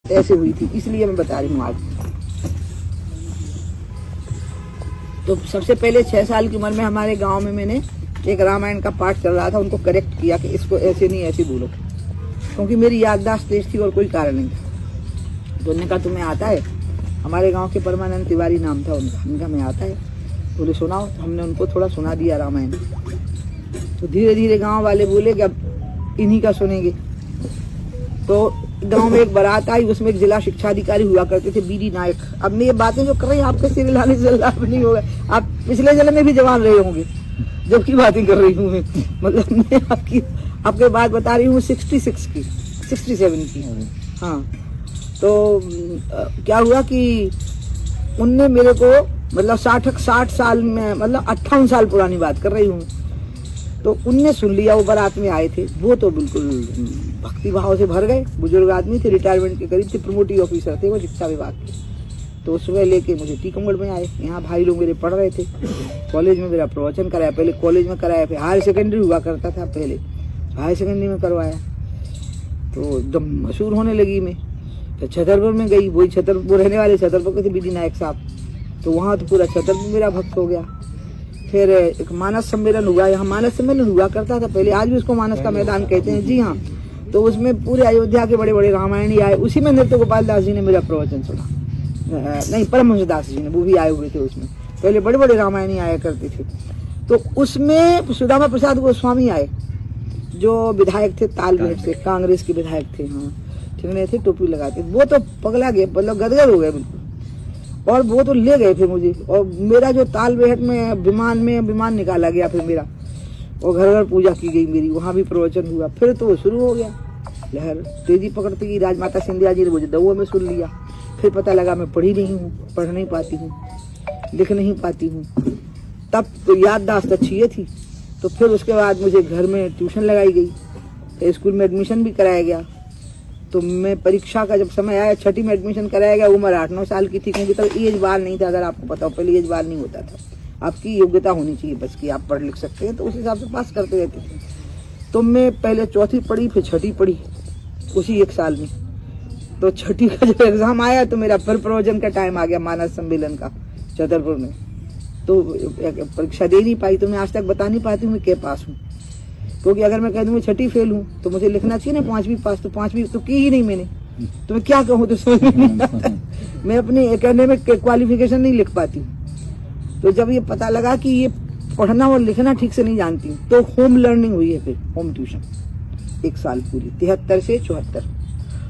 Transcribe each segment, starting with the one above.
ऐसे हुई थी, इसलिए मैं बता रही हूँ आज। तो सबसे पहले 6 साल की उम्र में हमारे गांव में मैंने एक रामायण का पाठ चल रहा था, उनको करेक्ट किया कि इसको ऐसे नहीं ऐसे बोलो, क्योंकि मेरी याददाश्त तेज थी और कोई कारण नहीं था। तो उन्होंने कहा तुम्हें आता है? हमारे गांव के परमानंद तिवारी नाम था उनका। उनका मैं आता है, बोले सुनाओ। हमने उनको थोड़ा सुना दिया रामायण। तो धीरे धीरे गाँव वाले बोले कि अब इन्हीं का सुनेंगे। तो गांव में एक बारात आई, उसमें एक जिला शिक्षा अधिकारी हुआ करते थे, बीडी नायक। अब मैं ये बातें जो कर रही हूँ आपके सिर लाने से लाभ नहीं होगा, आप पिछले जन्म में भी जवान रहे होंगे जबकि बातें कर रही हूँ मैं। मतलब मैं आपके बात बता रही हूँ 66 की, 67 की। हाँ, तो क्या हुआ कि उनने मेरे को मतलब 60 साल में, मतलब 58 साल पुरानी बात कर रही हूँ, तो उनने सुन लिया। वो बारात में आए थे, वो तो बिल्कुल भक्ति भाव से भर गए। बुजुर्ग आदमी थे, रिटायरमेंट के करीब थे, प्रमोटिंग ऑफिसर थे वो शिक्षा विभाग के। तो सुबह लेके मुझे टीकमगढ़ में आए। यहाँ भाई लोग मेरे पढ़ रहे थे, कॉलेज में मेरा प्रवचन कराया। पहले कॉलेज में कराया, फिर हायर सेकेंडरी हुआ करता था, पहले हायर सेकेंडरी में करवाया। तो एकदम मशहूर होने लगी मैं। फिर छतरपुर में गई, वही छतरपुर रहने वाले छतरपुर के थे बीडी नायक साहब, तो वहाँ तो पूरा छतरपुर मेरा भक्त हो गया। फिर एक मानस सम्मेलन हुआ, यहाँ मानस सम्मेलन हुआ करता था पहले, आज भी उसको मानस का मैदान कहते हैं। जी हाँ, तो उसमें पूरे अयोध्या के बड़े बड़े रामायणी आए। उसी में नृत्य गोपाल दास जी ने मेरा प्रवचन सुना, नहीं परमहंस दास जी ने, वो भी आए हुए थे उसमें। पहले बड़े बड़े रामायणी आया करते थे। तो उसमें सुदामा प्रसाद गोस्वामी आए, जो विधायक थे तालबेट से, कांग्रेस के विधायक थे। हाँ, ठिकने थे, टोपी लगाते। वो तो पगला गए, मतलब गदगद हो गए बिल्कुल। और वो तो ले गए फिर मुझे, और मेरा जो तालबेट में विमान निकाला गया फिर मेरा, और घर घर पूजा की गई मेरी, वहाँ भी प्रवचन हुआ। फिर तो शुरू हो गया लहर, तेजी पकड़ती गई। राजमाता सिंधिया जी ने मुझे दवा में सुन लिया। फिर पता लगा मैं पढ़ी नहीं हूँ, पढ़ नहीं पाती हूँ, लिख नहीं पाती हूँ। तब तो याददाश्त अच्छी है थी। तो फिर उसके बाद मुझे घर में ट्यूशन लगाई गई, फिर स्कूल में एडमिशन भी कराया गया। तो मैं परीक्षा का जब समय आया, 6ठी में एडमिशन कराया गया। उम्र 8-9 साल की थी, क्योंकि तब एज बार नहीं था। अगर आपको पता हो, पहले एज बार नहीं होता था। आपकी योग्यता होनी चाहिए बस कि आप पढ़ लिख सकते हैं, तो उस हिसाब से पास करते रहते थे। तो मैं पहले 4थी पढ़ी, फिर 6ठी पढ़ी उसी 1 साल में। तो 6ठी का जब एग्जाम आया तो मेरा फिर प्रवचन का टाइम आ गया मानस सम्मेलन का छतरपुर में। तो परीक्षा दे नहीं पाई। तो मैं आज तक बता नहीं पाती हूँ मैं क्या पास हूँ, क्योंकि अगर मैं कह दूँ मैं 6ठी फेल हूँ तो मुझे लिखना चाहिए ना 5वीं पास। तो 5वीं तो की ही नहीं मैंने, तो मैं क्या कहूँ, तो समझ में नहीं आता। मैं अपनी एकेडमिक क्वालिफिकेशन नहीं लिख पाती हूँ। तो जब ये पता लगा कि ये पढ़ना और लिखना ठीक से नहीं जानती हूँ, तो होम लर्निंग हुई है, फिर होम ट्यूशन 1 साल पूरी, 73 से 74।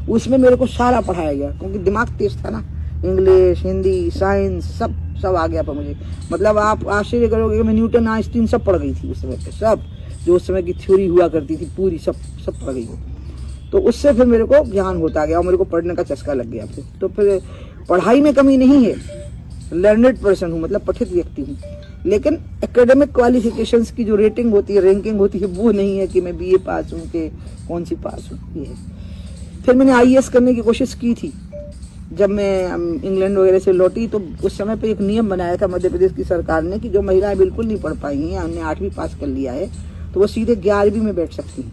उसमें मेरे को सारा पढ़ाया गया, क्योंकि दिमाग तेज था ना। इंग्लिश, हिंदी, साइंस सब आ गया पर मुझे। मतलब आप आश्चर्य करोगे कि मैं न्यूटन, आइंस्टीन सब पढ़ गई थी उस समय पे। सब जो उस समय की थ्योरी हुआ करती थी पूरी, सब पढ़ गई। तो उससे फिर मेरे को ज्ञान होता गया और मेरे को पढ़ने का चस्का लग गया फिर। तो फिर पढ़ाई में कमी नहीं है, लर्नेड पर्सन हूँ, मतलब पठित व्यक्ति हूँ। लेकिन एकेडमिक क्वालिफिकेशंस की जो रेटिंग होती है, रैंकिंग होती है, वो नहीं है कि मैं बीए पास हूँ कि कौन सी पास हूँ, ये है। फिर मैंने आईएएस करने की कोशिश की थी। जब मैं इंग्लैंड वगैरह से लौटी तो उस समय पे एक नियम बनाया था मध्य प्रदेश की सरकार ने कि जो महिलाएं बिल्कुल नहीं पढ़ पाई हैं, हमने 8वीं पास कर लिया है, तो वो सीधे 11वीं में बैठ सकती हैं।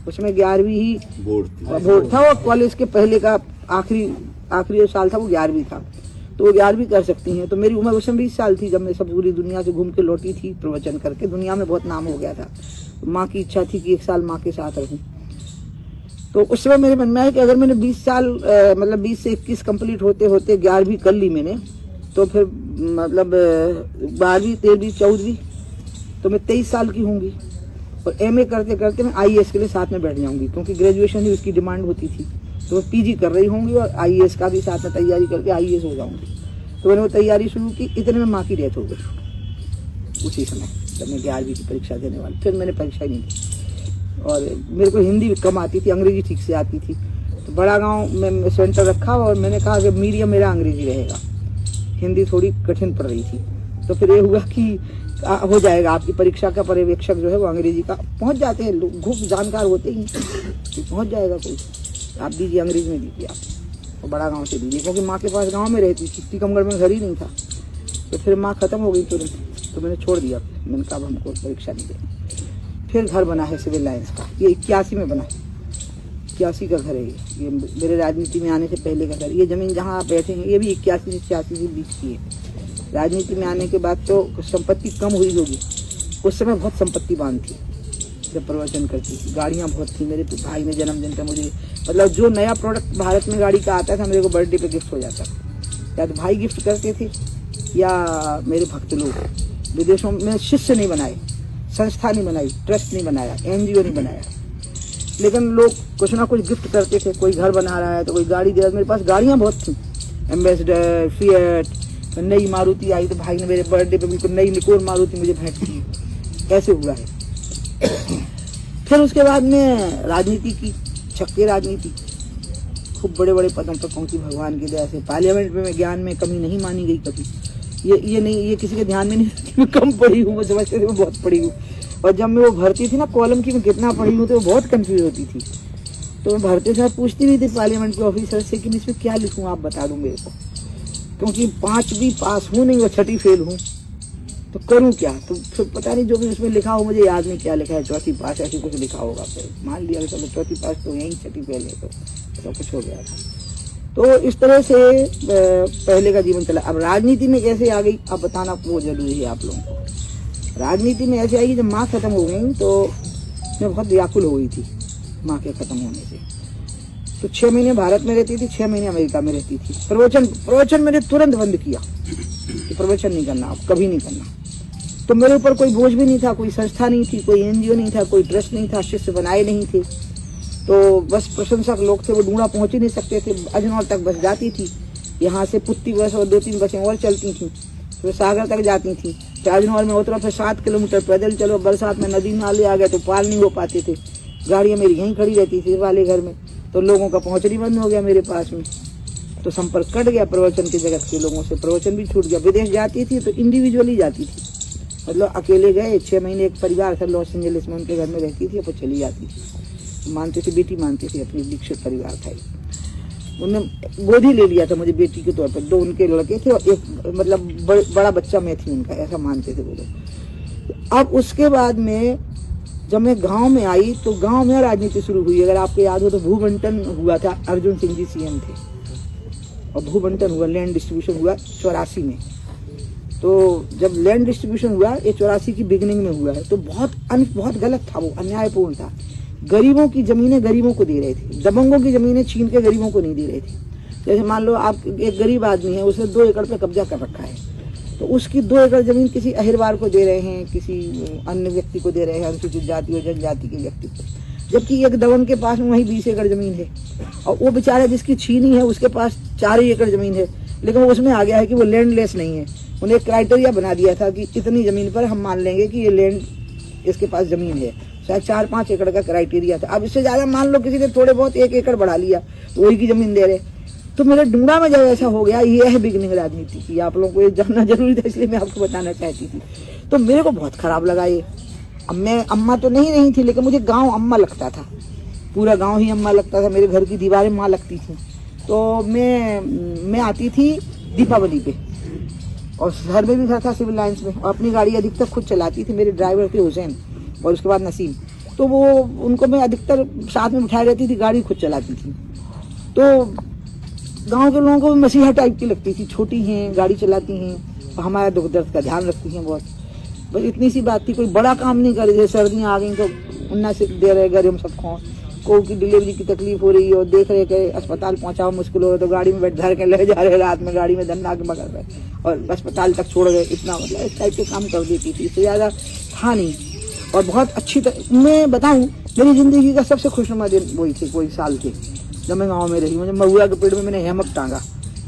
उसमें 11वीं ही बोर्ड था, और कॉलेज के पहले का आखिरी साल था वो 11वीं था, तो वो 11वीं कर सकती हैं। तो मेरी उम्र उस समय 20 साल थी जब मैं सब पूरी दुनिया से घूम के लौटी थी प्रवचन करके। दुनिया में बहुत नाम हो गया था। माँ की इच्छा थी कि 1 साल माँ के साथ रहूं। तो उस समय मेरे मन में आया कि अगर मैंने 20 साल मतलब 20 से 21 कंप्लीट होते होते 11वीं कर ली मैंने, तो फिर मतलब 12वीं, 13वीं, 14वीं, तो मैं 23 साल की होंगी। और एमए करते करते मैं आईएएस के लिए साथ में बैठ जाऊंगी, क्योंकि ग्रेजुएशन ही उसकी डिमांड होती थी। तो मैं पीजी कर रही होंगी और आईएएस का भी साथ में तैयारी करके आईएएस हो जाऊंगी। तो मैंने वो तैयारी शुरू की। इतने में माँ की डेथ हो गई उसी समय जब मैं 11वीं की परीक्षा देने वाली। फिर मैंने परीक्षा नहीं दी, और मेरे को हिंदी कम आती थी, अंग्रेजी ठीक से आती थी। तो बड़ा गांव में सेंटर रखा और मैंने कहा कि मीडियम मेरा अंग्रेजी रहेगा, हिंदी थोड़ी कठिन पड़ रही थी। तो फिर ये हुआ कि हो जाएगा, आपकी परीक्षा का पर्यवेक्षक जो है वो अंग्रेजी का, पहुंच जाते हैं लोग, खूब जानकार होते ही, तो पहुंच जाएगा कोई, आप दीजिए अंग्रेजी में दीजिए आप, और बड़ा गाँव से दीजिए। क्योंकि माँ के पास गाँव में रहती थी, टीकमगढ़ में घर ही नहीं था। तो फिर माँ खत्म हो गई तुरंत, तो मैंने छोड़ दिया। मैंने कहा हमको परीक्षा नहीं देनी। फिर घर बना है सिविल लाइन्स का, ये 81 में बना है। 81 का घर है ये मेरे राजनीति में आने से पहले का घर। ये जमीन जहाँ आप बैठे हैं ये भी 81 से 86 के बीच की है। राजनीति में आने के बाद तो संपत्ति कम हुई होगी, उस समय बहुत संपत्तिवान थी जब प्रवचन करती थी। गाड़ियाँ बहुत थी। मेरे भाई ने जन्मदिन का मुझे मतलब जो नया प्रोडक्ट भारत में गाड़ी का आता था मेरे को बर्थडे पे गिफ्ट हो जाता था। या तो भाई गिफ्ट करते थे या मेरे भक्त लोग। विदेशों में शिष्य नहीं बनाए, संस्था नहीं बनाई, ट्रस्ट नहीं बनाया, NGO नहीं बनाया, लेकिन लोग कुछ ना कुछ गिफ्ट करते थे। कोई घर बना रहा है तो कोई गाड़ी दे रहा है। मेरे पास गाड़ियाँ बहुत थी, एम्बेसडर, फिएट, नई मारुति आई तो भाई ने मेरे बर्थडे पे बिल्कुल नई निकोल मारुति मुझे भेंट की। ऐसे हुआ है। फिर उसके बाद में राजनीति की, छक्के राजनीति, खूब बड़े बड़े पदों पर पहुंची भगवान की दया से। पार्लियामेंट में ज्ञान में कमी नहीं मानी गई कभी। ये किसी के ध्यान में नहीं कि मैं कम पढ़ी हूँ, वो समझते थे मैं बहुत पढ़ी हूँ। और जब मैं वो भरती थी ना कॉलम की मैं कितना पढ़ी हूँ तो वो बहुत कंफ्यूज होती थी। तो मैं भरते समय पूछती भी थी पार्लियामेंट के ऑफिसर से कि मैं इसमें क्या लिखूँ, आप बता दो मेरे को, क्योंकि 5 भी पास हूँ नहीं और 6ठी फेल हूँ, तो करूँ क्या। तो फिर पता नहीं जो भी उसमें लिखा हो, मुझे याद नहीं क्या लिखा है, 4थी पास ऐसी कुछ लिखा होगा। फिर मान लिया चलो 4थी पास तो यही, 6ठी फेल है, तो ऐसा कुछ हो गया था। तो इस तरह से पहले का जीवन चला। अब राजनीति में कैसे आ गई अब बताना वो जरूरी है आप लोगों को। राजनीति में ऐसे आई कि जब माँ खत्म हो गई तो मैं बहुत व्याकुल हो गई थी माँ के खत्म होने से। तो 6 महीने भारत में रहती थी, 6 महीने अमेरिका में रहती थी। प्रवचन मैंने तुरंत बंद किया कि प्रवचन नहीं करना, अब कभी नहीं करना। तो मेरे ऊपर कोई बोझ भी नहीं था, कोई संस्था नहीं थी, कोई NGO नहीं था, कोई ट्रस्ट नहीं था, शिष्य बनाए नहीं थे। तो बस प्रशंसक लोग थे, वो ढूंढा पहुंच ही नहीं सकते थे। अजनौर तक बस जाती थी, यहाँ से पुत्ती बस और 2-3 बसें और चलती थी, फिर सागर तक जाती थी। फिर अजनौर में उतरा, फिर 7 किलोमीटर पैदल चलो। बरसात में नदी नाले आ गए तो पार नहीं हो पाते थे। गाड़ियाँ मेरी यहीं खड़ी रहती थी वाले घर में, तो लोगों का पहुँचनी बंद हो गया मेरे पास में। तो संपर्क कट गया प्रवचन के जगत के लोगों से, प्रवचन भी छूट गया। विदेश जाती थी तो इंडिविजुअली जाती थी, मतलब अकेले गए। 6 महीने एक परिवार था लॉस एंजलिस में, उनके घर में रहती थी, फिर चली जाती थी। मानते थे, बेटी मानती थी अपनी, दीक्षित परिवार था। उन्होंने गोदी ले लिया था मुझे बेटी के तौर पर। 2 उनके लड़के थे और एक मतलब बड़ा बच्चा मैं थी उनका, ऐसा मानते थे वो लोग। अब उसके बाद में जब मैं गांव में आई तो गांव में राजनीति शुरू हुई। अगर आपको याद हो तो भूबंटन हुआ था, अर्जुन सिंह जी CM थे और भूबंटन हुआ, लैंड डिस्ट्रीब्यूशन हुआ 84 में। तो जब लैंड डिस्ट्रीब्यूशन हुआ ये 84 की बिगिनिंग में हुआ है, तो बहुत गलत था, वो अन्यायपूर्ण था। गरीबों की जमीनें गरीबों को दे रहे थे, दबंगों की जमीनें छीन के गरीबों को नहीं दे रहे थे। जैसे मान लो आप एक गरीब आदमी है, उसने 2 एकड़ पे कब्जा कर रखा है, तो उसकी 2 एकड़ जमीन किसी अहिरवार को दे रहे हैं, किसी अन्य व्यक्ति को दे रहे हैं, अनुसूचित जाति और जनजाति के व्यक्ति को। जबकि एक दबंग के पास में वही 20 एकड़ जमीन है और वो बेचारा जिसकी छीनी है उसके पास 4 ही एकड़ जमीन है, लेकिन उसमें आ गया है कि वो लैंडलेस नहीं है। उन्हें एक क्राइटेरिया बना दिया था कि इतनी जमीन पर हम मान लेंगे कि ये लैंड इसके पास जमीन है। शायद 4-5 एकड़ का क्राइटेरिया था। अब इससे ज्यादा मान लो किसी ने थोड़े बहुत 1 एकड़ बढ़ा लिया तो वही की जमीन दे रहे। तो मेरे डूंगा में जब ऐसा हो गया, ये है बिगनिंग राजनीति की। आप लोगों को ये जानना जरूरी था, इसलिए मैं आपको बताना चाहती थी। तो मेरे को बहुत खराब लगा ये। अब मैं अम्मा तो नहीं थी, लेकिन मुझे गाँव अम्मा लगता था, पूरा गाँव ही अम्मा लगता था। मेरे घर की दीवारें माँ लगती थी। तो मैं आती थी दीपावली पे और शहर में भी घर था सिविल लाइन्स में, और अपनी गाड़ी अधिकतर खुद चलाती थी। मेरे ड्राइवर थे हुसैन और उसके बाद नसीम। तो वो उनको मैं अधिकतर साथ में बिठाई रहती थी, गाड़ी खुद चलाती थी। तो गांव के लोगों को मसीहा टाइप की लगती थी, छोटी हैं, गाड़ी चलाती हैं और हमारा दुख दर्द का ध्यान रखती हैं बहुत। बस इतनी सी बात थी, कोई बड़ा काम नहीं कर रहे थे। सर्दियाँ आ गई तो उन्ना से दे रहे गए हम सबको, को की डिलीवरी की तकलीफ हो रही है और देख रहे के अस्पताल पहुंचाओ मुश्किल हो रहा है, तो गाड़ी में बैठ धर के ले जा रहे, रात में गाड़ी में धन्ना के मगर रहे और अस्पताल तक छोड़ गए। इतना मतलब इस टाइप के काम कर देती थी, इससे ज्यादा था नहीं। और बहुत अच्छी मैं बताऊं, मेरी जिंदगी का सबसे खुशनुमा दिन वही थे, कोई साल थे जब मैं गाँव में रही। मुझे महुआ के पेड़ में मैंने हेमक टांगा।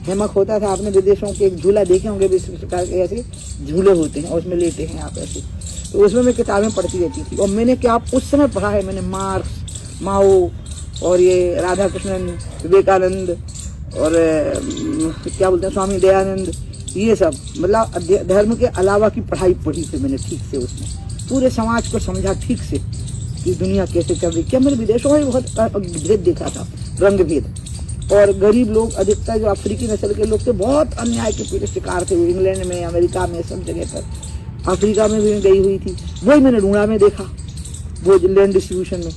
हेमक होता था, आपने विदेशों के एक झूला देखे होंगे, प्रकार के ऐसे झूले होते हैं और उसमें लेटे हैं आप ऐसे। तो उसमें मैं किताबें पढ़ती रहती थी। और मैंने क्या उस समय पढ़ा है, मैंने मार्क्स, माओ और ये राधा कृष्णन, विवेकानंद और क्या बोलते हैं स्वामी दयानंद, ये सब मतलब धर्म के अलावा की पढ़ाई पढ़ी थी मैंने ठीक से। उसमें पूरे समाज को समझा ठीक से कि दुनिया कैसे चल रही। क्या मैंने विदेशों में बहुत भेद देखा था, रंग भेद। और गरीब लोग अधिकतर जो अफ्रीकी नस्ल के लोग थे, बहुत अन्याय के पीड़ित शिकार थे। इंग्लैंड में, अमेरिका में, सब जगह पर। अफ्रीका में भी गई हुई थी, वही मैंने ढूंढा में देखा, वो लैंड डिस्ट्रीब्यूशन में।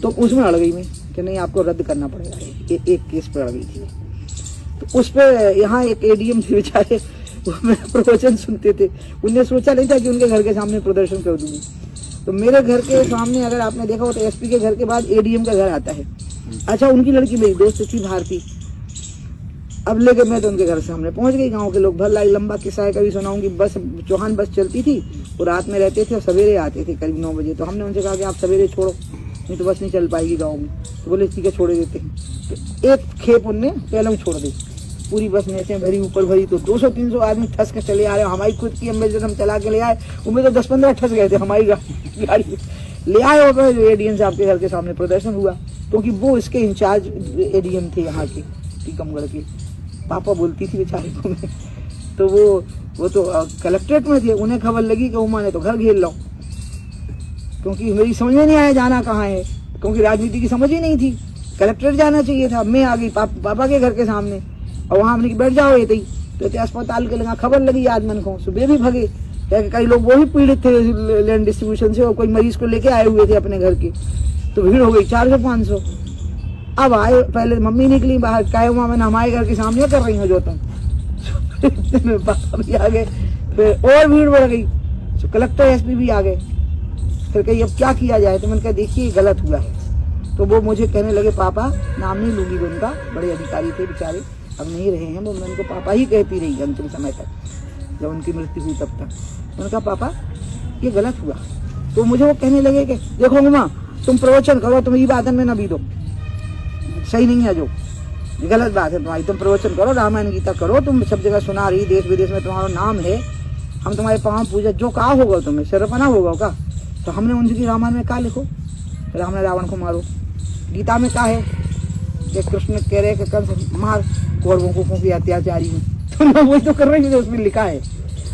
तो उसमें अड़ गई मैं। कि नहीं आपको रद्द करना पड़ेगा, एक केस पड़ गई थी। तो उस पर यहाँ एक एडीएम थे बेचारे, वो मेरा प्रवचन सुनते थे, उनने सोचा नहीं था कि उनके घर के सामने प्रदर्शन कर दूंगी। तो मेरे घर के सामने अगर आपने देखा हो तो एसपी के घर के बाद एडीएम का घर आता है। अच्छा, उनकी लड़की मेरी दोस्त थी भारती। अब लेके मैं तो उनके घर सामने पहुंच गई, गांव के लोग भर लाई, लंबा किस्सा है, कभी सुनाऊंगी। बस चौहान बस चलती थी, वो रात में रहते थे और सवेरे आते थे करीब 9 बजे। तो हमने उनसे कहा कि आप सवेरे छोड़ो, नहीं तो बस नहीं चल पाएगी गाँव में। तो बोले ठीक है छोड़ देते हैं। तो एक खेप उनने पहले छोड़ दी, पूरी बस में से भरी, ऊपर भरी, तो 200-300 आदमी ठस के चले आ रहे। हमारी खुद की एम्बेसडर हम चला के ले आए, उनमें तो 10-15 ठस गए थे हमारी गाड़ी ले आए। और एडीएम साहब के घर के सामने प्रदर्शन हुआ, क्योंकि वो इसके इंचार्ज एडीएम थे यहाँ के टीकमगढ़ के। पापा बोलती थी बेचारे को मैं, तो वो तो कलेक्ट्रेट में थे, उन्हें खबर लगी कि उमा ने तो घर घेर लो, क्योंकि मेरी समझ में नहीं आया जाना कहाँ है, क्योंकि राजनीति की समझ ही नहीं थी। कलेक्ट्रेट जाना चाहिए था, मैं आ गई पापा के घर के सामने, और वहां हमने बैठ जाओ ये तो अस्पताल के लगा खबर लगी आदमन को, सुबह भी भगे। कई लोग वो भी पीड़ित थे लैंड डिस्ट्रीब्यूशन से, और कोई मरीज को लेके आए हुए थे अपने घर के, तो भीड़ हो गई 400-500। अब आए, पहले मम्मी निकली बाहर, कहे वहां मैंने हमारे घर के सामने कर रही हूँ जो तुम पापा भी आ गए, फिर और भीड़ बढ़ गई, तो कलेक्टर एसपी भी आ गए। फिर कही अब क्या किया जाए, तो मैंने कहा देखिए गलत हुआ है। तो वो मुझे कहने लगे, पापा, नाम नहीं लूंगी उनका, बड़े अधिकारी थे बेचारे, अब नहीं रहे हैं वो, मैं उनको पापा ही कहती रही अंतिम समय तक, जब उनकी मृत्यु हुई तब तक। मैंने कहा पापा ये गलत हुआ। तो मुझे वो कहने लगे कि देखो उमा, तुम प्रवचन करो, तुम ये बात में न भी दो, सही नहीं है, जो गलत बात है तुम्हारी, तुम प्रवचन करो, रामायण गीता करो, तुम सब जगह सुना रही, देश विदेश में तुम्हारा नाम है, हम तुम्हारे पाँव पूजा, जो कहा होगा तुम्हें शर्फना होगा का। तो हमने उनकी रामायण में कहा लिखो, राम ने रावण को मारो, गीता में कहा है कि कृष्ण कह रहे कि कंस मार कौरवों को क्योंकि अत्याचारी हूँ, तो मैं वही तो कर रही हूँ, उसमें लिखा है।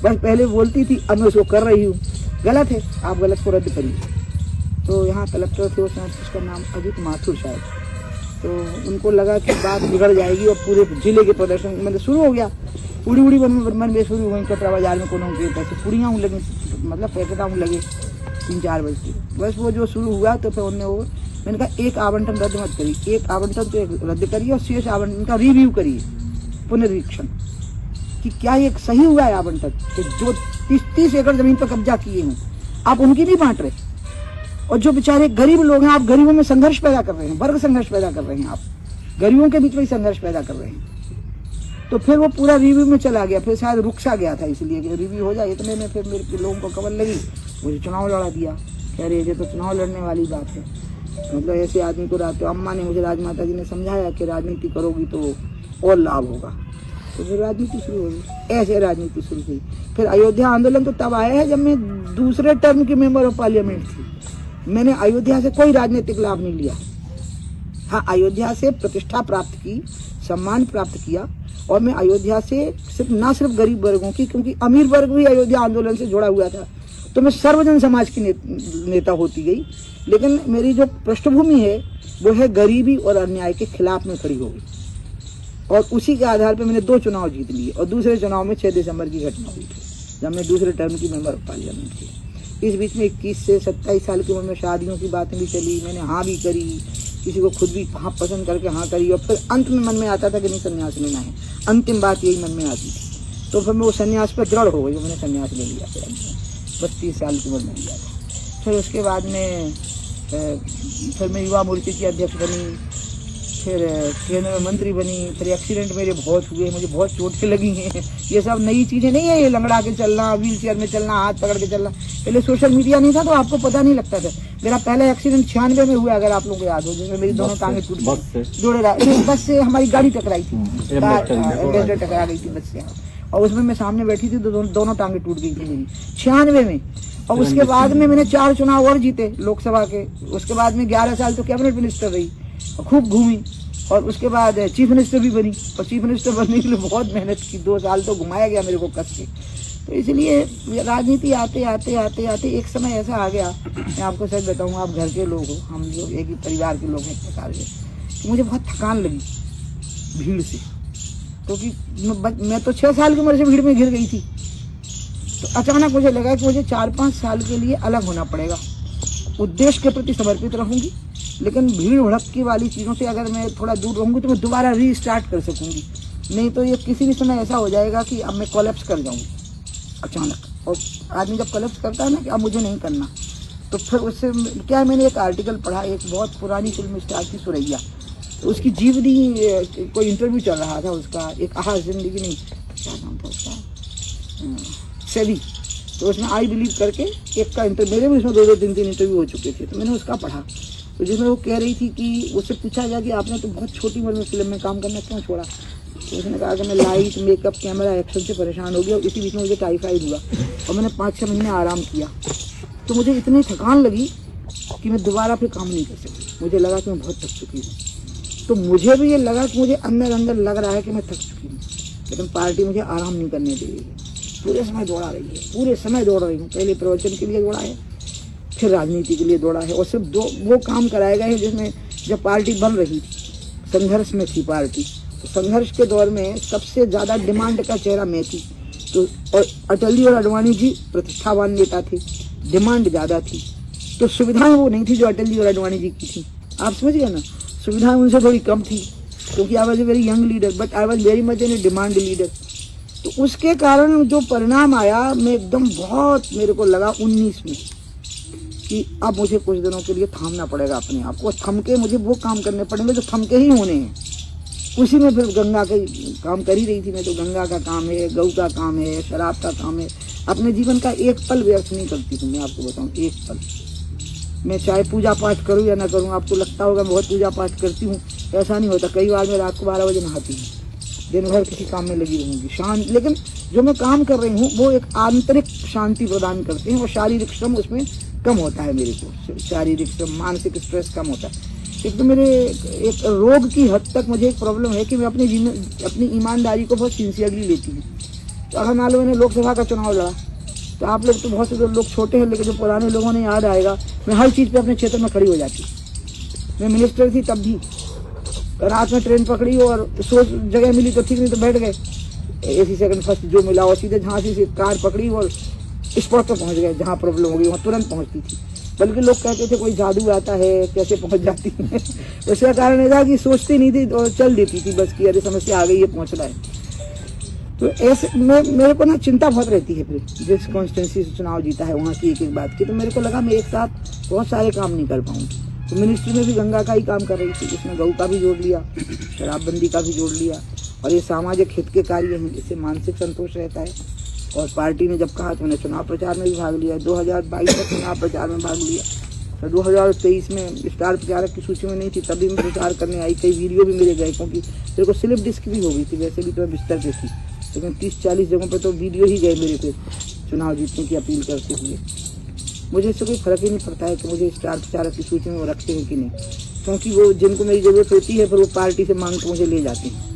बस पहले बोलती थी, अब मैं उसको कर रही हूँ, गलत है, आप गलत को रद्द करिए। तो यहाँ कलेक्टर थे उसका नाम अजित माथुर शायद, तो उनको लगा कि बात बिगड़ जाएगी और पूरे जिले के प्रदर्शन मतलब शुरू हो गया। पूड़ी उड़ी मन में शुरू हुई, कटरा बाजार में कोनो के पैसे पूड़ियाँ लगे, मतलब पैकेटा लगे 3-4 बजे। बस वो जो शुरू हुआ तो फिर उन्होंने वो, मैंने कहा एक आवंटन रद्द मत करिए, एक आवंटन तो रद्द करिए और शेष आवंटन का रिव्यू करिए, पुनरीक्षण, कि क्या ये सही हुआ है आवंटन, कि जो 30 एकड़ जमीन पर कब्जा किए हैं आप उनकी नहीं बांट रहे, और जो बेचारे गरीब लोग हैं आप गरीबों में संघर्ष पैदा कर रहे हैं, वर्ग संघर्ष पैदा कर रहे हैं, आप गरीबों के बीच में संघर्ष पैदा कर रहे हैं। तो फिर वो पूरा रिव्यू में चला गया, फिर शायद रुक सा गया था इसलिए कि रिव्यू हो जाए। इतने में फिर मेरे लोगों को खबर लगी, मुझे चुनाव लड़ा दिया, कह रहे थे तो चुनाव लड़ने वाली बात है, मतलब ऐसे आदमी को तो अम्मा ने मुझे, राजमाता जी ने समझाया कि राजनीति करोगी तो और लाभ होगा, तो फिर राजनीति शुरू हो गई, ऐसे राजनीति शुरू हुई। फिर अयोध्या आंदोलन तो तब आया है जब मैं दूसरे टर्म की मेंबर ऑफ पार्लियामेंट थी। मैंने अयोध्या से कोई राजनीतिक लाभ नहीं लिया, हाँ अयोध्या से प्रतिष्ठा प्राप्त की, सम्मान प्राप्त किया, और मैं अयोध्या से सिर्फ सिर्फ गरीब वर्गों की, क्योंकि अमीर वर्ग भी अयोध्या आंदोलन से जुड़ा हुआ था, तो मैं सर्वजन समाज की नेता होती गई। लेकिन मेरी जो पृष्ठभूमि है वो है गरीबी और अन्याय के खिलाफ में खड़ी हो गई, और उसी के आधार पर मैंने 2 चुनाव जीत लिए, और दूसरे चुनाव में 6 दिसंबर की घटना हुई थी जब मैं दूसरे टर्म की मेंबर ऑफ पार्लियामेंट थी। इस बीच में 21 से 27 साल की उम्र में शादियों की बातें भी चली, मैंने हाँ भी करी, किसी को खुद भी हाँ पसंद करके हाँ करी, और फिर अंत में मन में आता था कि नहीं संन्यास लेना है, अंतिम बात यही मन में आती थी। तो फिर मैं वो संन्यास पर दृढ़ हो गई, मैंने संन्यास ले लिया, फिर 32 साल की उम्र में लिया था। फिर उसके बाद में फिर मैं युवा मोर्चे की अध्यक्ष बनी, फिर केंद्र में मंत्री बनी, फिर एक्सीडेंट मेरे बहुत हुए, मुझे बहुत चोटें लगी हैं। ये सब नई चीज़ें नहीं है, ये लंगड़ा के चलना, व्हील चेयर में चलना, हाथ पकड़ के चलना, पहले सोशल मीडिया नहीं था तो आपको पता नहीं लगता था। मेरा पहला एक्सीडेंट 96 में हुआ, अगर आप लोगों को याद हो, जिसमें मेरी दोनों टांगें टूट गई, बस से हमारी गाड़ी टकराई थी, एम्बेसडर टकरा गई थी बस से, और उसमें मैं सामने बैठी थी तो दोनों टांगें टूट गई थी मेरी 96 में। और उसके बाद में मैंने 4 चुनाव और जीते लोकसभा के, उसके बाद में 11 साल तो कैबिनेट मिनिस्टर रही, खूब घूमी, और उसके बाद चीफ मिनिस्टर भी बनी, और चीफ मिनिस्टर बनने के लिए बहुत मेहनत की, 2 साल तो घुमाया गया मेरे को कस के। तो इसलिए राजनीति आते आते आते आते एक समय ऐसा आ गया, मैं आपको सच बताऊँ, आप घर के लोग हो, हम लोग एक ही परिवार के लोग हैं, एक प्रकार के, मुझे बहुत थकान लगी भीड़ से, क्योंकि मैं तो 6 साल की उम्र से भीड़ में घिर गई थी। तो अचानक मुझे लगा कि मुझे 4-5 साल के लिए अलग होना पड़ेगा, उद्देश्य के प्रति समर्पित रहूंगी, लेकिन भीड़ भड़क वाली चीज़ों से अगर मैं थोड़ा दूर रहूँगी तो मैं दोबारा रीस्टार्ट कर सकूँगी। नहीं तो ये किसी भी समय ऐसा हो जाएगा कि अब मैं कोलैप्स कर जाऊँगी अचानक। और आदमी जब कोलैप्स करता है ना कि अब मुझे नहीं करना, तो फिर उससे क्या है, मैंने एक आर्टिकल पढ़ा, एक बहुत पुरानी फिल्म स्टार थी सुरैया, तो उसकी जीवनी कोई इंटरव्यू चल रहा था उसका, एक आहा जिंदगी नहीं क्या नाम था उसका, सेवी, तो उसमें आई बिलीव करके एक का इंटरव्यू, मेरे भी उसमें 2-2, 3-3 इंटरव्यू हो चुके थे, तो मैंने उसका पढ़ा, तो जिसमें वो कह रही थी कि उससे पूछा गया कि आपने तो बहुत छोटी उम्र में फिल्म में काम करना क्यों छोड़ा, तो उसने कहा कि मैं लाइट, मेकअप, कैमरा, एक्शन से परेशान हो गया और इसी बीच में मुझे टाइफाइड हुआ और मैंने 5-6 महीने आराम किया, तो मुझे इतनी थकान लगी कि मैं दोबारा फिर काम नहीं कर सकी, मुझे लगा कि मैं बहुत थक चुकी हूँ। तो मुझे भी ये लगा कि मुझे अंदर अंदर लग रहा है कि मैं थक चुकी हूँ, लेकिन पार्टी मुझे आराम नहीं करने दे रही है, पूरे समय दौड़ा रही है, पूरे समय दौड़ रही हूँ। पहले प्रवचन के लिए दौड़ा है, फिर राजनीति के लिए दौड़ा है, और सिर्फ वो काम कराए गए हैं जिसमें जब पार्टी बन रही थी, संघर्ष में थी पार्टी, तो संघर्ष के दौर में सबसे ज़्यादा डिमांड का चेहरा मैं थी, तो और अटल जी और आडवाणी जी प्रतिष्ठावान नेता थे, डिमांड ज़्यादा थी, तो सुविधाएं वो नहीं थी जो अटल जी और आडवाणी जी की थी। आप समझ गए ना, सुविधाएं उनसे थोड़ी कम थी, क्योंकि I was a very young leader, but I was very much in A demand leader. तो उसके कारण जो परिणाम आया, मैं एकदम बहुत, मेरे को लगा 19 में कि अब मुझे कुछ दिनों के लिए थामना पड़ेगा अपने आप को, थम के मुझे वो काम करने पड़ेंगे जो थम के ही होने हैं। उसी में फिर गंगा का काम कर ही रही थी मैं, तो गंगा का काम है, गऊ का काम है, शराब का काम है। अपने जीवन का एक पल व्यर्थ नहीं करती हूँ मैं, आपको बताऊँ, एक पल। मैं चाहे पूजा पाठ करूँ या ना करूँ, आपको लगता होगा मैं बहुत पूजा पाठ करती हूँ, ऐसा नहीं होता। कई बार मैं रात को 12 बजे नहाती हूँ, दिन भर किसी काम में लगी रहूँगी, शांत। लेकिन जो मैं काम कर रही हूँ वो एक आंतरिक शांति प्रदान करते हैं, और शारीरिक श्रम उसमें कम होता है मेरे को, शारीरिक श्रम, मानसिक स्ट्रेस कम होता है। एक तो मेरे एक रोग की हद तक मुझे एक प्रॉब्लम है कि मैं अपनी ईमानदारी को बहुत सिंसियरली लेती हूँ। तो अगर मान लो मैंने लोकसभा का चुनाव लड़ा, तो आप लोग तो बहुत से लोग छोटे हैं, लेकिन जो पुराने लोगों ने याद आएगा, मैं हर चीज़ पे अपने क्षेत्र में खड़ी हो जाती। मैं मिनिस्टर थी तब भी, रात में ट्रेन पकड़ी और सोच जगह मिली तो ठीक, नहीं तो बैठ गए, एसी सेकंड फर्स्ट जो मिला, और सीधे झांसी से कार पकड़ी और स्पॉट पर पहुंच गए, जहाँ प्रॉब्लम हो गई वहाँ तुरंत पहुंचती थी। बल्कि लोग कहते थे कोई जादू आता है, कैसे पहुंच जाती है। उसका कारण ये था कि सोचती नहीं थी और चल देती थी बस, कि अरे समस्या आ गई है, पहुंचना है। तो ऐसे मेरे को ना चिंता बहुत रहती है, फिर जिस कॉन्स्टिट्यूंसी से चुनाव जीता है वहाँ की एक एक बात की। तो मेरे को लगा मैं एक साथ बहुत सारे काम नहीं कर पाऊंगी। तो मिनिस्ट्री में भी गंगा का ही काम कर रही थी, जिसमें गऊ का भी जोड़ लिया, शराबबंदी का भी जोड़ लिया, और ये सामाजिक हित के कार्य हैं, इससे मानसिक संतोष रहता है। और पार्टी ने जब कहा तो मैंने चुनाव प्रचार में भी भाग लिया, 2022 में चुनाव प्रचार में भाग लिया। तो 2023 में स्टार प्रचारक की सूची में नहीं थी, तभी मैं प्रचार करने आई। कई वीडियो भी मेरे गए, क्योंकि मेरे को स्लिप डिस्क भी हो गई थी, वैसे भी तो मैं बिस्तर पे थी, लेकिन 30-40 जगहों पर तो वीडियो ही गए मेरे पे चुनाव जीतने की अपील करते हुए। मुझे इससे कोई फर्क ही नहीं पड़ता है कि मुझे स्टार प्रचारक की सूची में वो रखते हैं कि नहीं, क्योंकि वो जिनको मेरी जरूरत होती है फिर वो पार्टी से मांग के मुझे ले जाती है।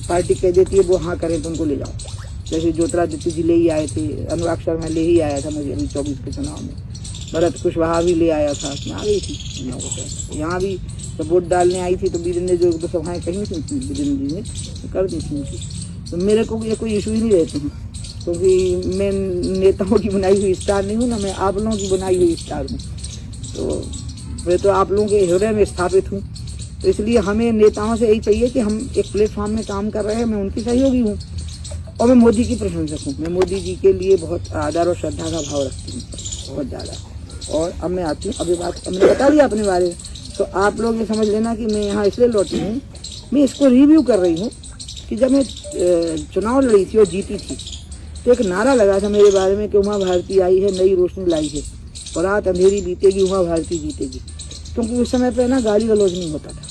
पार्टी कह देती है वो हाँ करें तो उनको ले जाओ। जैसे ज्योतिरादित्य जी ले ही आए थे, अनुराग शर्मा ले ही आया था मुझे अभी 24 के चुनाव में, भरत कुशवाहा भी ले आया था, मैं आ गई थी। यहाँ भी जब वोट डालने आई थी तो वीरेंद्र ने जो 2 सभाएँ कही थी वीरेंद्र जी ने कर दी थी उनकी। तो मेरे को ये कोई इशू ही नहीं रहते हैं, क्योंकि मैं नेताओं की बनाई हुई स्टार नहीं हूँ ना, मैं आप लोगों की बनाई हुई स्टार हूँ। तो मैं तो आप लोगों के हृदय में स्थापित हूँ। तो इसलिए हमें नेताओं से यही चाहिए कि हम एक प्लेटफॉर्म में काम कर रहे हैं, मैं उनकी सहयोगी हूँ और मैं मोदी की प्रशंसक हूँ। मैं मोदी जी के लिए बहुत आदर और श्रद्धा का भाव रखती हूँ, बहुत ज़्यादा। और अब मैं आती हूँ, अभी बात हमने बता दिया अपने बारे में, तो आप लोग ये समझ लेना कि मैं यहाँ इसलिए लौटी हूँ, मैं इसको रिव्यू कर रही हूँ कि जब मैं चुनाव लड़ी थी और जीती थी तो एक नारा लगा था मेरे बारे में कि उमा भारती आई है, नई रोशनी लाई है, और रात अंधेरी बीतेगी, उमा भारती जीतेगी। क्योंकि उस समय पे ना गाली गलौज नहीं होता था।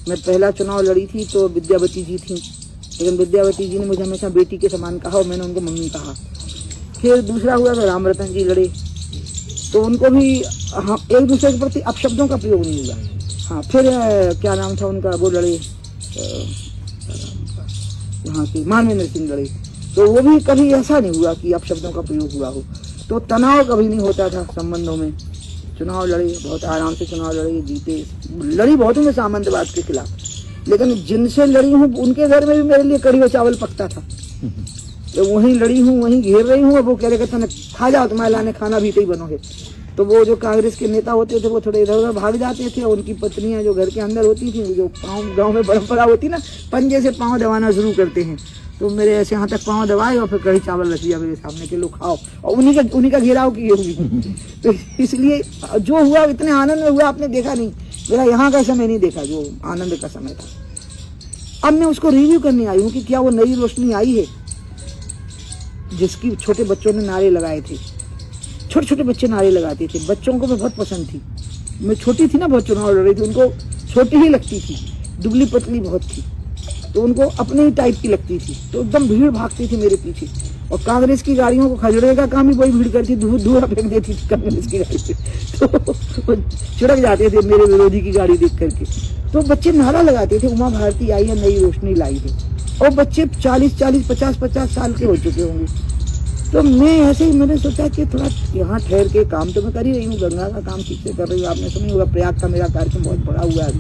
मैं पहला चुनाव लड़ी थी तो विद्यावती जी थी, लेकिन विद्यावती जी ने मुझे हमेशा बेटी के समान कहा और मैंने उनको मम्मी कहा। फिर दूसरा हुआ तो रामरतन जी लड़े, तो उनको भी हाँ एक दूसरे के प्रति अपशब्दों का प्रयोग नहीं हुआ। हाँ फिर क्या नाम था उनका, वो लड़े यहाँ के मानवेंद्र सिंह लड़े, तो वो भी कभी ऐसा नहीं हुआ कि अपशब्दों का प्रयोग हुआ हो। तो तनाव कभी नहीं होता था संबंधों में। चुनाव लड़े, बहुत आराम से चुनाव लड़े, जीते। लड़ी बहुत हूँ मैं सामंतवाद के खिलाफ, लेकिन जिनसे लड़ी हूँ उनके घर में भी मेरे लिए कड़ी और चावल पकता था। तो वहीं लड़ी हूँ, वहीं घेर रही हूँ, और वो कह रहे थे खा जाओ, तुम्हारे लाने खाना भी ही बनोगे। तो वो जो कांग्रेस के नेता होते थे वो थोड़े इधर उधर भाग जाते थे, उनकी पत्नियां जो घर के अंदर होती थी, जो पाँव गाँव में परंपरा होती ना, पंजे से पाँव दबाना शुरू करते हैं, तो मेरे ऐसे यहाँ तक पाँव दबाए और फिर कढ़ी चावल रख दिया मेरे सामने के लो खाओ, और उन्हीं का घेराव किए होगी। तो इसलिए जो हुआ इतने आनंद में हुआ आपने देखा नहीं, मेरा यहाँ का समय नहीं देखा जो आनंद का समय था। अब मैं उसको रिव्यू करने आई हूँ कि क्या वो नई रोशनी आई है जिसकी छोटे बच्चों ने नारे लगाए थे। छोटे छोटे बच्चे नारे लगाते थे, बच्चों को मैं बहुत पसंद थी, मैं छोटी थी ना, बहुत चुनाव लड़ रही थी, उनको छोटी ही लगती थी, दुबली पतली बहुत थी, तो उनको अपने ही टाइप की लगती थी, तो एकदम भीड़ भागती थी मेरे पीछे। और कांग्रेस की गाड़ियों को खजड़े का काम ही वही भीड़ करती, धुआं फेंक देती थी कांग्रेस की गाड़ी से, तो छिड़क जाते थे मेरे विरोधी की गाड़ी देख करके। तो बच्चे नारा लगाते थे, उमा भारती आई है, नई रोशनी लाई है, और बच्चे 40-40, 50-50 साल के हो चुके होंगे। तो मैं ऐसे ही मैंने सोचा कि थोड़ा यहाँ ठहर के काम तो मैं कर ही रही हूँ, गंगा का काम ठीक से कर रही हूँ, आपने सुनी होगा प्रयाग का मेरा कार्यक्रम बहुत बड़ा हुआ है अभी,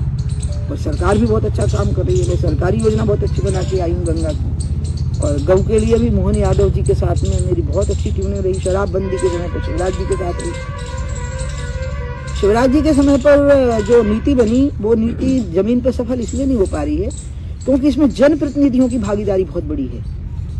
और सरकार भी बहुत अच्छा काम कर रही है, मैं सरकारी योजना बहुत अच्छी बना के आई हूँ गंगा की। और गऊ के लिए भी मोहन यादव जी के साथ में मेरी बहुत अच्छी ट्यूनिंग रही, शराबबंदी के समय पर शिवराज जी के साथ रही। शिवराज जी के समय पर जो नीति बनी वो नीति जमीन पर सफल इसलिए नहीं हो पा रही है क्योंकि इसमें जनप्रतिनिधियों की भागीदारी बहुत बड़ी है,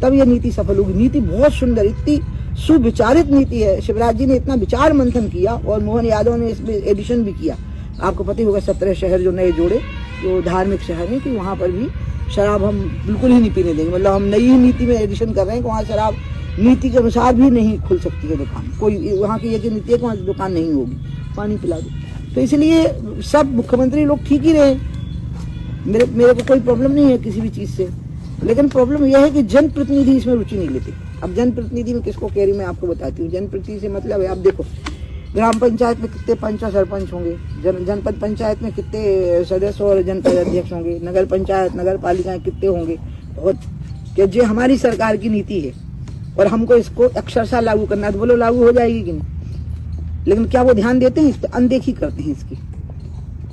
तब यह नीति सफल होगी। नीति बहुत सुंदर, इतनी सुविचारित नीति है, शिवराज जी ने इतना विचार मंथन किया और मोहन यादव ने इसमें एडिशन भी किया। आपको पता ही होगा 17 शहर जो नए जोड़े, जो धार्मिक शहर हैं, कि वहाँ पर भी शराब हम बिल्कुल ही नहीं पीने देंगे, मतलब हम नई ही नीति में एडिशन कर रहे हैं कि वहाँ शराब नीति के अनुसार भी नहीं खुल सकती है दुकान, कोई वहाँ की एक नीति है कि वहाँ दुकान नहीं होगी, पानी पिला दो। तो इसलिए सब मुख्यमंत्री लोग ठीक ही रहे, मेरे को कोई प्रॉब्लम नहीं है किसी भी चीज से, लेकिन प्रॉब्लम यह है कि जनप्रतिनिधि इसमें रुचि नहीं लेते। अब जनप्रतिनिधि में किसको कह रही मैं आपको बताती हूँ। जनप्रतिनिधि से मतलब है, आप देखो ग्राम पंचायत में कितने पंच और सरपंच होंगे, जनपद पंचायत में कितने सदस्य और जनपद अध्यक्ष होंगे, नगर पंचायत नगर पालिकाएं कितने होंगे, बहुत। कि जो हमारी सरकार की नीति है और हमको इसको अक्षरशः लागू करना है, तो बोलो लागू हो जाएगी कि नहीं, लेकिन क्या वो ध्यान देते हैं इस पर, अनदेखी करते हैं इसकी।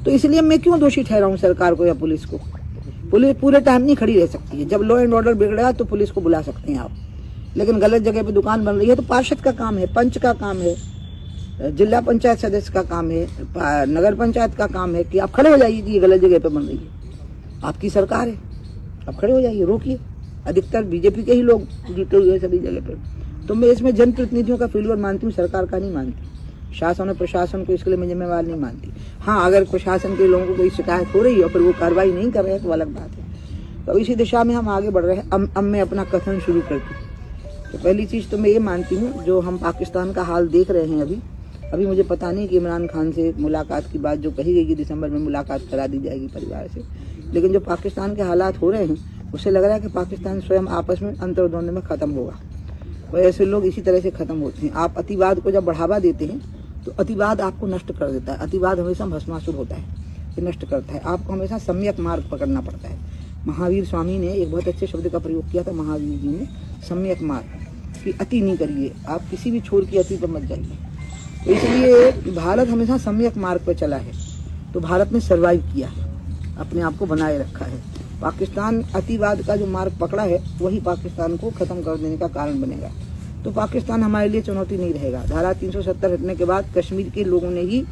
तो इसलिए मैं क्यों दोषी ठहराऊं सरकार को या पुलिस को। पुलिस पूरे टाइम नहीं खड़ी रह सकती है, जब लॉ एंड ऑर्डर बिगड़ा तो पुलिस को बुला सकते हैं आप, लेकिन गलत जगह पे दुकान बन रही है तो पार्षद का काम है, पंच का काम है, जिला पंचायत सदस्य का काम है, नगर पंचायत का काम है कि आप खड़े हो जाइए कि ये गलत जगह पे बन रही है, आपकी सरकार है, आप खड़े हो जाइए, रोकिए। अधिकतर बीजेपी के ही लोग जुटे हुए हैं सभी जगह पे। तो मैं इसमें जनप्रतिनिधियों का फेलियर मानती हूँ, सरकार का नहीं मानती। शासन और प्रशासन को इसके लिए मैं जिम्मेवार नहीं मानती। हाँ, अगर प्रशासन के लोगों को कोई शिकायत हो रही है और फिर वो कार्रवाई नहीं कर रहे हैं तो अलग बात है। तो इसी दिशा में हम आगे बढ़ रहे हैं। अब मैं अपना कथन शुरू करती हूँ। तो पहली चीज तो मैं ये मानती हूँ, जो हम पाकिस्तान का हाल देख रहे हैं अभी मुझे पता नहीं कि इमरान खान से मुलाकात की बात जो कही गई कि दिसंबर में मुलाकात करा दी जाएगी परिवार से, लेकिन जो पाकिस्तान के हालात हो रहे हैं उससे लग रहा है कि पाकिस्तान स्वयं आपस में अंतर्द्वंद में खत्म होगा। और ऐसे लोग इसी तरह से खत्म होते हैं। आप अतिवाद को जब बढ़ावा देते हैं तो अतिवाद आपको नष्ट कर देता है। अतिवाद हमेशा भस्मासुर होता है, ये नष्ट करता है। आपको हमेशा सम्यक मार्ग पकड़ना पड़ता है। महावीर स्वामी ने एक बहुत अच्छे शब्द का प्रयोग किया था, महावीर जी ने, सम्यक मार्ग, कि अति नहीं करिए, आप किसी भी छोर की अति पर मत जाइए। तो इसलिए भारत हमेशा सम्यक मार्ग पर चला है, तो भारत ने सर्वाइव किया है, अपने आप को बनाए रखा है। पाकिस्तान अतिवाद का जो मार्ग पकड़ा है वही पाकिस्तान को खत्म कर देने का कारण बनेगा। तो पाकिस्तान हमारे लिए चुनौती नहीं रहेगा। धारा 370 हटने के बाद कश्मीर के लोगों ने ही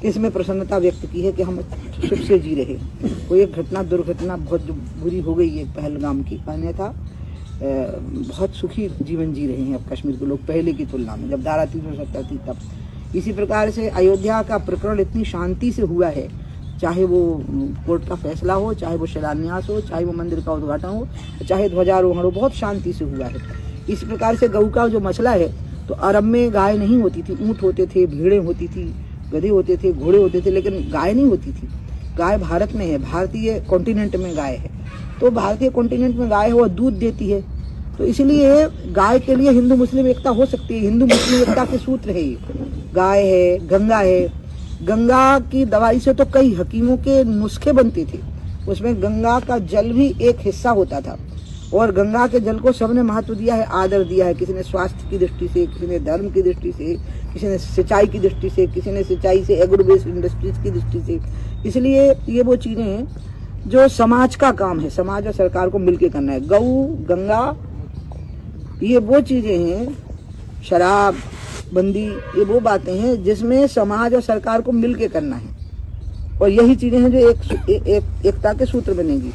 इसमें प्रसन्नता व्यक्त की है कि हम सुख से जी रहे। कोई एक दुर्घटना बहुत बुरी हो गई है पहलगाम की, अन्यथा बहुत सुखी जीवन जी रहे हैं अब कश्मीर के लोग पहले की तुलना में, जब धारा 370 थी तब। इसी प्रकार से अयोध्या का प्रकरण इतनी शांति से हुआ है, चाहे वो कोर्ट का फैसला हो, चाहे वो शिलान्यास हो, चाहे वो मंदिर का उद्घाटन हो, चाहे ध्वजारोहण हो, बहुत शांति से हुआ है। इस प्रकार से गऊ का जो मसला है, तो अरब में गाय नहीं होती थी, ऊँट होते थे, भेड़ें होती थी, गधे होते थे, घोड़े होते थे, लेकिन गाय नहीं होती थी। गाय भारत में है, भारतीय कॉन्टिनेंट में गाय है। तो भारतीय कॉन्टिनेंट में गाय है, वो दूध देती है, तो इसलिए गाय के लिए हिंदू मुस्लिम एकता हो सकती है। हिंदू मुस्लिम एकता के सूत्र है ये, गाय है, गंगा है। गंगा की दवाई से तो कई हकीमों के नुस्खे बनते थे, उसमें गंगा का जल भी एक हिस्सा होता था। और गंगा के जल को सबने महत्व दिया है, आदर दिया है। किसी ने स्वास्थ्य की दृष्टि से, किसी ने धर्म की दृष्टि से, किसी ने सिंचाई की दृष्टि से, किसी ने सिंचाई से एग्रो बेस्ड इंडस्ट्रीज की दृष्टि से। इसलिए ये वो चीजें हैं जो समाज का काम है, समाज और सरकार को मिलकर करना है। गऊ, गंगा, ये वो चीजें हैं, शराब, बंदी, ये वो बातें हैं जिसमें समाज और सरकार को मिल के करना है, और यही चीजें हैं जो एकता के सूत्र बनेगी।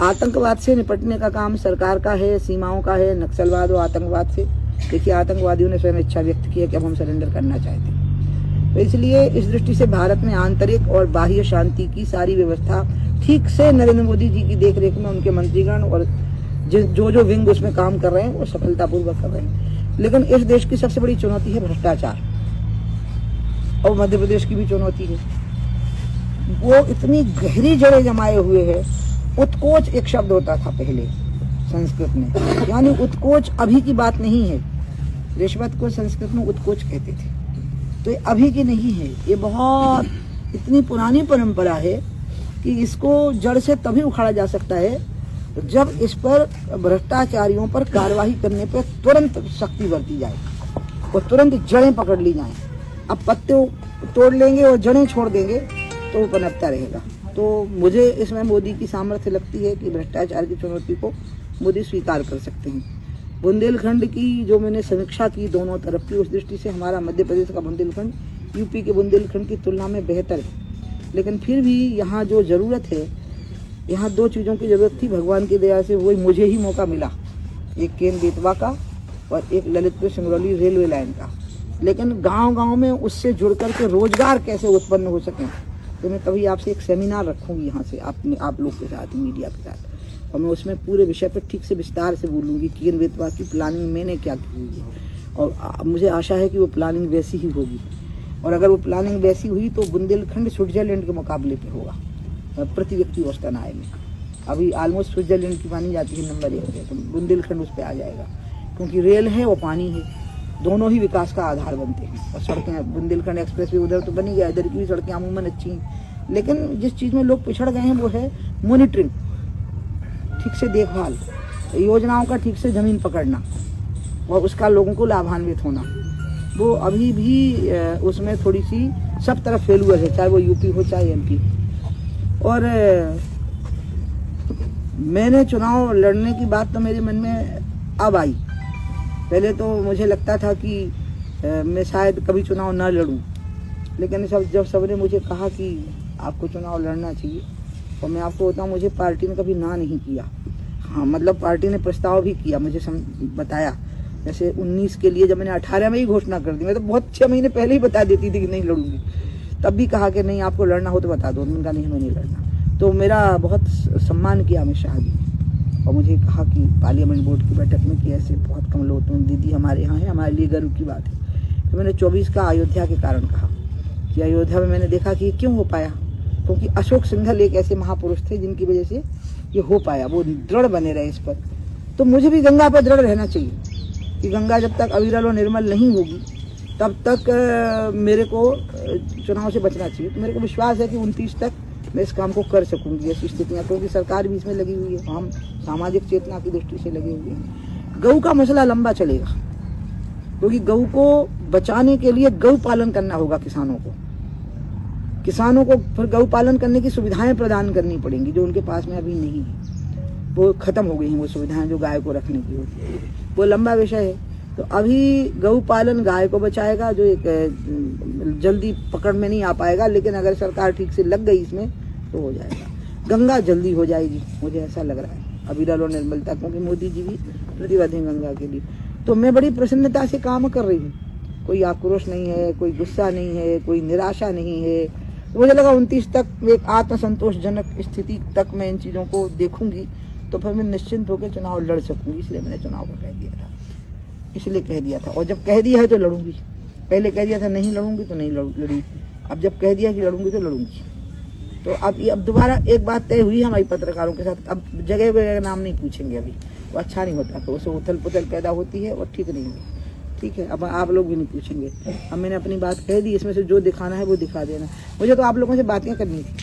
आतंकवाद से निपटने का काम सरकार का है, सीमाओं का है, नक्सलवाद और आतंकवाद से। देखिए, आतंकवादियों ने स्वयं इच्छा व्यक्त की है कि अब हम सरेंडर करना चाहते हैं। तो इसलिए इस दृष्टि से भारत में आंतरिक और बाह्य शांति की सारी व्यवस्था ठीक से नरेंद्र मोदी जी की देखरेख में उनके मंत्रीगण और जो विंग उसमें काम कर रहे हैं वो सफलतापूर्वक कर रहे हैं। लेकिन इस देश की सबसे बड़ी चुनौती है भ्रष्टाचार, और मध्य प्रदेश की भी चुनौती है। वो इतनी गहरी जड़ें जमाए हुए है। उत्कोच एक शब्द होता था पहले संस्कृत में, यानी उत्कोच अभी की बात नहीं है। रिश्वत को संस्कृत में उत्कोच कहते थे, तो ये अभी की नहीं है, ये बहुत इतनी पुरानी परंपरा है कि इसको जड़ से तभी उखाड़ा जा सकता है जब इस पर भ्रष्टाचारियों पर कार्रवाई करने पर तुरंत सख्ती बरती जाए और तुरंत जड़ें पकड़ ली जाएं। अब पत्ते तोड़ लेंगे और जड़ें छोड़ देंगे तो वो पनपता रहेगा। तो मुझे इसमें मोदी की सामर्थ्य लगती है कि भ्रष्टाचार की चुनौती को मोदी स्वीकार कर सकते हैं। बुंदेलखंड की जो मैंने समीक्षा की दोनों तरफ की, उस दृष्टि से हमारा मध्य प्रदेश का बुंदेलखंड यूपी के बुंदेलखंड की तुलना में बेहतर है। लेकिन फिर भी यहाँ जो ज़रूरत है, यहाँ दो चीज़ों की ज़रूरत थी। भगवान की दया से वही मुझे ही मौका मिला, एक केन बेतवा का और एक ललितपुर सिंगरौली रेलवे लाइन का। लेकिन गांव-गांव में उससे जुड़ कर के रोजगार कैसे उत्पन्न हो सकें, तो मैं कभी आपसे एक सेमिनार रखूंगी यहाँ से आप लोग के साथ, मीडिया के साथ, और मैं उसमें पूरे विषय पर ठीक से विस्तार से बोलूँगी कि केन बेतवा की प्लानिंग मैंने क्या की हुई है, और मुझे आशा है कि वो प्लानिंग वैसी ही होगी। और अगर वो प्लानिंग वैसी हुई तो बुंदेलखंड स्विट्जरलैंड के मुकाबले पे होगा प्रति व्यक्ति औसतन आय में। अभी ऑलमोस्ट स्विट्जरलैंड की मानी जाती है नंबर 1 है, तो बुंदेलखंड उस पर आ जाएगा, क्योंकि रेल है और पानी है, दोनों ही विकास का आधार बनते हैं। और सड़कें, बुंदेलखंड एक्सप्रेस वे उधर तो बनी गया, इधर की भी सड़कें अमूमन अच्छी हैं। लेकिन जिस चीज़ में लोग पिछड़ गए हैं वो है मॉनिटरिंग, ठीक से देखभाल, योजनाओं का ठीक से ज़मीन पकड़ना और उसका लोगों को लाभान्वित होना। वो अभी भी उसमें थोड़ी सी सब तरफ फेलुअर है, चाहे वो यूपी हो चाहे एमपी। और मैंने चुनाव लड़ने की बात तो मेरे मन में अब आई। पहले तो मुझे लगता था कि मैं शायद कभी चुनाव ना लड़ूं, लेकिन जब सबने मुझे कहा कि आपको चुनाव लड़ना चाहिए, और मैं आपको बताऊं, मुझे पार्टी ने कभी ना नहीं किया। हाँ, मतलब पार्टी ने प्रस्ताव भी किया, मुझे बताया। जैसे 19 के लिए जब मैंने 18 में ही घोषणा कर दी, मैं तो बहुत 6 महीने पहले ही बता देती थी कि नहीं लड़ूंगी, तब भी कहा कि नहीं आपको लड़ना हो तो बता दो। उन्होंने कहा नहीं हमें नहीं लड़ना। तो मेरा बहुत सम्मान किया अमित शाह जी, और मुझे कहा कि पार्लियामेंट बोर्ड की बैठक में कि ऐसे बहुत कम लोग, तुम दीदी हमारे यहाँ है, हमारे लिए गर्व की बात है। तो मैंने 24 का अयोध्या के कारण कहा कि अयोध्या में मैंने देखा कि ये क्यों हो पाया, क्योंकि अशोक सिंघल एक ऐसे महापुरुष थे जिनकी वजह से ये हो पाया, वो दृढ़ बने रहे इस पर। तो मुझे भी गंगा पर दृढ़ रहना चाहिए कि गंगा जब तक अविरल और निर्मल नहीं होगी तब तक मेरे को चुनाव से बचना चाहिए। तो मेरे को विश्वास है कि 29 तक मैं इस काम को कर सकूंगी, ऐसी स्थितियाँ, क्योंकि सरकार भी इसमें लगी हुई है, हम सामाजिक चेतना की दृष्टि से लगे हुए हैं। गऊ का मसला लंबा चलेगा, क्योंकि गऊ को बचाने के लिए गऊ पालन करना होगा किसानों को फिर गऊ पालन करने की सुविधाएं प्रदान करनी पड़ेंगी जो उनके पास में अभी नहीं है। वो खत्म हो गई हैं वो सुविधाएं जो गाय को रखने की होती है, वो लंबा विषय है। तो अभी गऊ पालन गाय को बचाएगा, जो एक जल्दी पकड़ में नहीं आ पाएगा, लेकिन अगर सरकार ठीक से लग गई इसमें तो हो जाएगा। गंगा जल्दी हो जाएगी, मुझे ऐसा लग रहा है, अविरल और निर्मलता, क्योंकि मोदी जी भी प्रतिबद्ध हैं गंगा के लिए। तो मैं बड़ी प्रसन्नता से काम कर रही हूँ, कोई आक्रोश नहीं है, कोई गुस्सा नहीं है, कोई निराशा नहीं है। तो मुझे लगा 29 तक एक आत्मसंतोषजनक स्थिति तक मैं इन चीज़ों को देखूंगी तो फिर मैं निश्चिंत होकर चुनाव लड़ सकूंगी। इसलिए मैंने चुनाव को कह दिया था, और जब कह दिया है तो लड़ूंगी। पहले कह दिया था नहीं लड़ूंगी तो नहीं लड़ी, अब जब कह दिया कि लड़ूंगी तो लड़ूंगी। तो अब दोबारा एक बात तय हुई हमारी पत्रकारों के साथ, अब जगह वगैरह नाम नहीं पूछेंगे अभी, वो अच्छा नहीं होता, तो उससे उथल पुथल पैदा होती है और ठीक नहीं होती। ठीक है, अब आप लोग भी नहीं पूछेंगे। अब मैंने अपनी बात कह दी, इसमें से जो दिखाना है वो दिखा देना। मुझे तो आप लोगों से बातें करनी थी,